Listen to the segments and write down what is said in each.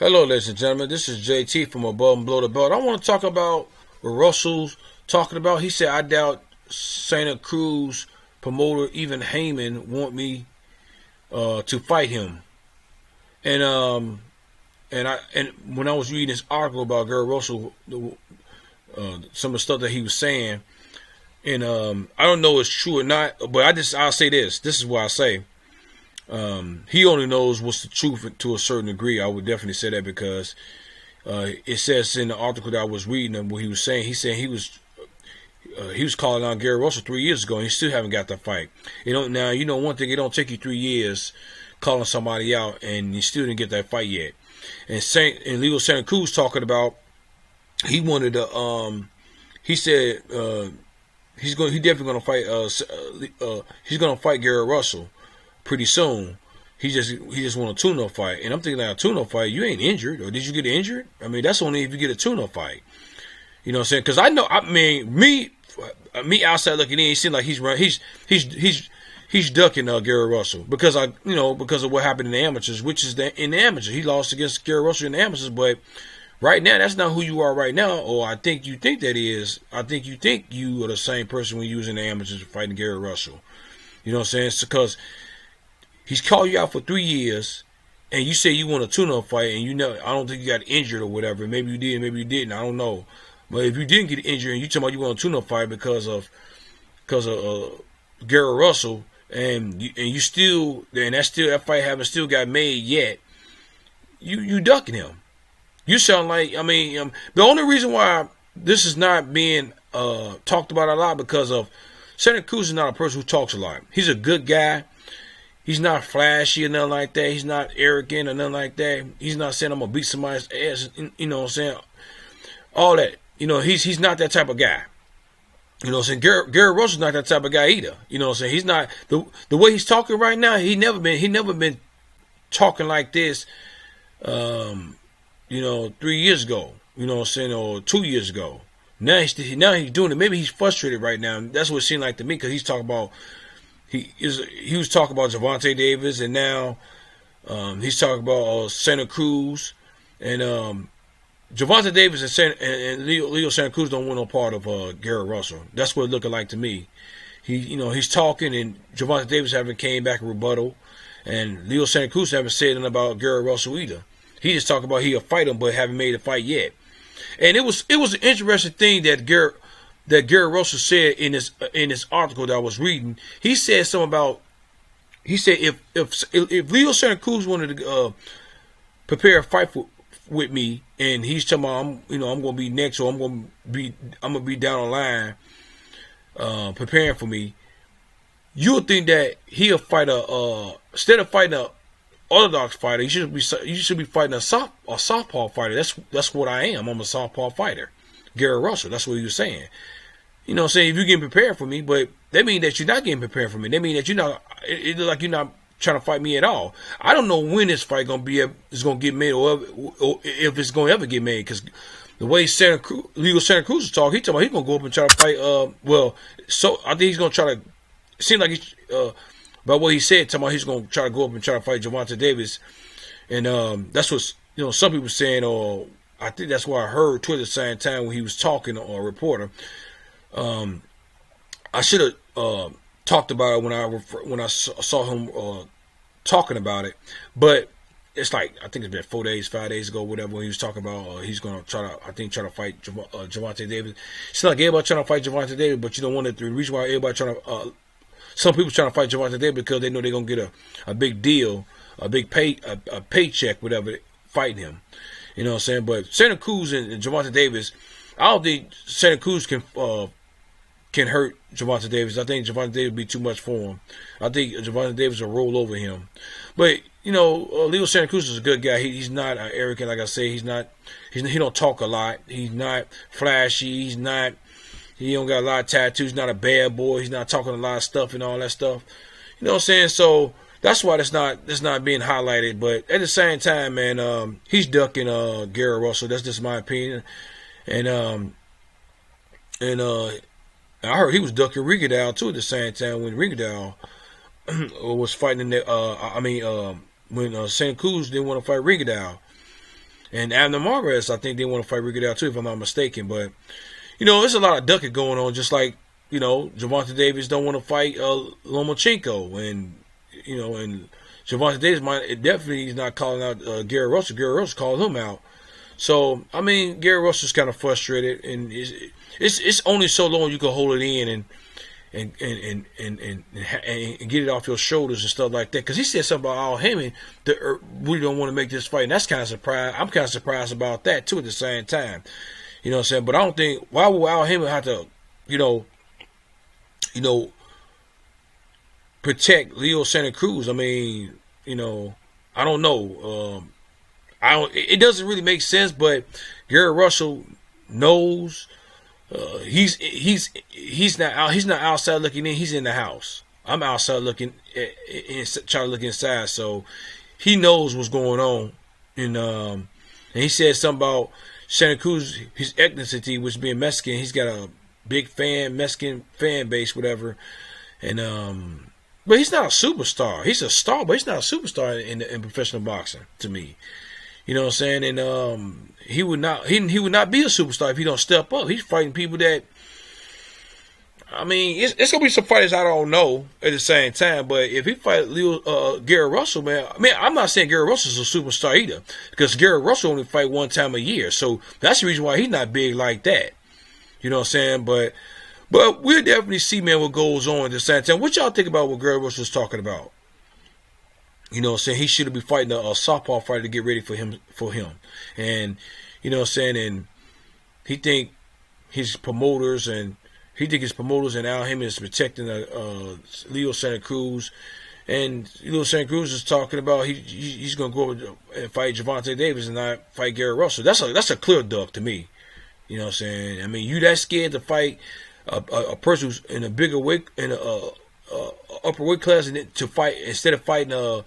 Hello, ladies and gentlemen. This is JT from Above and Below the Belt. I want to talk about what Russell's talking about. He said, "I doubt Santa Cruz promoter, even Haymon, want me to fight him." And and when I was reading this article about Gary Russell, some of the stuff that he was saying, and I don't know if it's true or not, but I'll say this. This is what I say. He only knows what's the truth to a certain degree. I would definitely say that because it says in the article that I was reading and what he was saying. He said he was calling on Gary Russell 3 years ago, and he still haven't got that fight. Now one thing. It don't take you 3 years calling somebody out, and you still didn't get that fight yet. And Leo Santa Cruz talking about he wanted to. He said he definitely gonna fight. He's gonna fight Gary Russell pretty soon. He just want a tune-up fight, and I'm thinking like a tune-up fight. You ain't injured, or did you get injured? I mean, that's only if you get a tune-up fight. You know what I'm saying? Because me outside looking in, he seems like he's ducking Gary Russell because of what happened in the amateurs, which is that in the amateurs he lost against Gary Russell in the amateurs, but right now that's not who you are right now. Or I think you think that is. I think you think you are the same person when you was in the amateurs fighting Gary Russell. You know what I'm saying? Because he's called you out for 3 years, and you say you want a tune-up fight, and I don't think you got injured or whatever. Maybe you did, maybe you didn't. I don't know. But if you didn't get injured, and you talking about you want a tune-up fight because of Gary Russell, and that fight haven't still got made yet, you ducking him. You sound like the only reason why this is not being talked about a lot because of Santa Cruz is not a person who talks a lot. He's a good guy. He's not flashy or nothing like that. He's not arrogant or nothing like that. He's not saying I'm gonna beat somebody's ass. You know what I'm saying? All that. He's not that type of guy. You know what I'm saying? Gary Russell's not that type of guy either. You know what I'm saying? He's not the way he's talking right now. He never been talking like this. 3 years ago. You know what I'm saying? Or 2 years ago. Now he's doing it. Maybe he's frustrated right now. That's what it seemed like to me because he's talking about. He was talking about Gervonta Davis, and now he's talking about Santa Cruz, and Gervonta Davis and Leo Santa Cruz don't want no part of Gary Russell. That's what it's looking like to me. He's talking, and Gervonta Davis haven't came back and rebuttal, and Leo Santa Cruz haven't said anything about Gary Russell either. He just talking about he'll fight him, but haven't made a fight yet. And it was an interesting thing that Gary Russell said in this article that I was reading. He said something about. He said if Leo Santa Cruz wanted to prepare a fight with me, and he's talking about I'm going to be next, or I'm going to be down the line, preparing for me. You'll think that he'll fight instead of fighting a orthodox fighter, you should be fighting a southpaw fighter. That's what I am. I'm a southpaw fighter. Gary Russell. That's what he was saying. You know what I'm saying? If you're getting prepared for me, but that means that you're not getting prepared for me. That means that it looks like you're not trying to fight me at all. I don't know when this fight is going to get made or if it's going to ever get made, because the way Leo Santa Cruz is talking, he's going to go up and try to fight. So I think he's going to try to, it seems like by what he said, he's going to try to go up and try to fight Gervonta Davis. And that's what, some people saying, or I think that's what I heard Twitter at the same time when he was talking, or a reporter. I should have talked about it when I saw him talking about it, but it's like I think it's been 4 days, 5 days ago, whatever. When he was talking about he's gonna try to fight Gervonta Davis. It's not like everybody trying to fight Gervonta Davis, but you don't want the reason why everybody trying to. Some people trying to fight Gervonta Davis because they know they're gonna get a big deal, a big paycheck, whatever, fighting him. You know what I'm saying? But Santa Cruz and Gervonta Davis, I don't think Santa Cruz can hurt Gervonta Davis. I think Gervonta Davis would be too much for him. I think Gervonta Davis will roll over him. But Leo Santa Cruz is a good guy. He's not arrogant, like I say. He don't talk a lot. He's not flashy. He don't got a lot of tattoos. He's not a bad boy. He's not talking a lot of stuff and all that stuff. You know what I'm saying? So that's why that's not being highlighted. But at the same time, man, he's ducking Gary Russell. That's just my opinion. And I heard he was ducking Rigondeaux too at the same time when Rigondeaux was fighting in when Santa Cruz didn't want to fight Rigondeaux. And Abner Mares, I think they want to fight Ricky too, if I'm not mistaken. But there's a lot of ducking going on, just like Gervonta Davis don't want to fight Lomachenko, and Gervonta Davis definitely he's not calling out Gary Russell. Gary Russell called him out. So I mean, Gary Russell's kind of frustrated, and it's only so long you can hold it in and get it off your shoulders and stuff like that. Because he said something about Al Haymon that we don't want to make this fight, and that's kind of surprised. I'm kind of surprised about that too. At the same time, you know what I'm saying. But I don't think why would Al Haymon have to, protect Leo Santa Cruz. I mean, I don't know. It doesn't really make sense. But Gary Russell knows. He's not outside looking in. He's in the house. I'm outside looking, trying to look inside. So he knows what's going on. And he said something about Santa Cruz, his ethnicity, which being Mexican. He's got a big Mexican fan base, whatever. And but he's not a superstar. He's a star, but he's not a superstar in professional boxing to me. You know what I'm saying? And he would not be a superstar if he don't step up. He's fighting people that, I mean, it's gonna be some fighters I don't know at the same time. But if he fight Gary Russell, man, I'm not saying Gary Russell's a superstar either, because Gary Russell only fight one time a year, so that's the reason why he's not big like that. You know what I'm saying? But we'll definitely see, man, what goes on at the same time. What y'all think about what Gary Russell's talking about? You know what I'm saying? He should be fighting a southpaw fighter to get ready for him. And, you know what I'm saying? And he think his promoters and Al Haymon is protecting Leo Santa Cruz. And Leo Santa Cruz is talking about he's going to go and fight Gervonta Davis and not fight Gary Russell. That's a clear duck to me. You know what I'm saying? I mean, you that scared to fight a person who's in a bigger weight, in a upper weight class, and to fight instead of fighting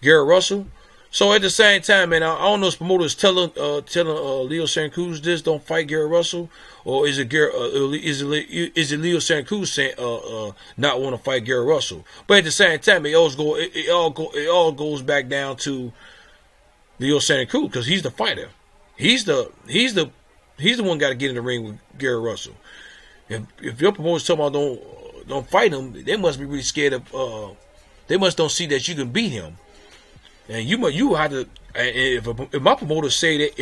Gary Russell. So at the same time, man, I don't know if promoters telling Leo Santa Cruz this, don't fight Gary Russell, or is it Leo Santa Cruz saying not want to fight Gary Russell? But at the same time, it all goes back down to Leo Santa Cruz, because he's the fighter. He's the one got to get in the ring with Gary Russell. If your promoters talking about don't fight him, they must be really scared of. They must don't see that you can beat him. And you have to. If my promoter said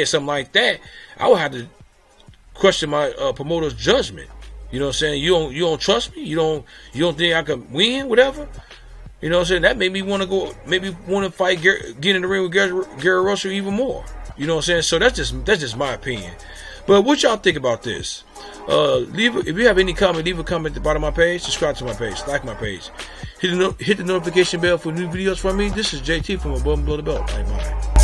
something like that, I would have to question my promoter's judgment. You know what I'm saying? You don't trust me. You don't think I can win, whatever. You know what I'm saying? That made me want to fight, get in the ring with Gary Russell even more. You know what I'm saying? So that's just my opinion. But what y'all think about this? If you have any comment, leave a comment at the bottom of my page. Subscribe to my page. Like my page. Hit the notification bell for new videos from me. This is JT from Above and Below the Belt. Bye.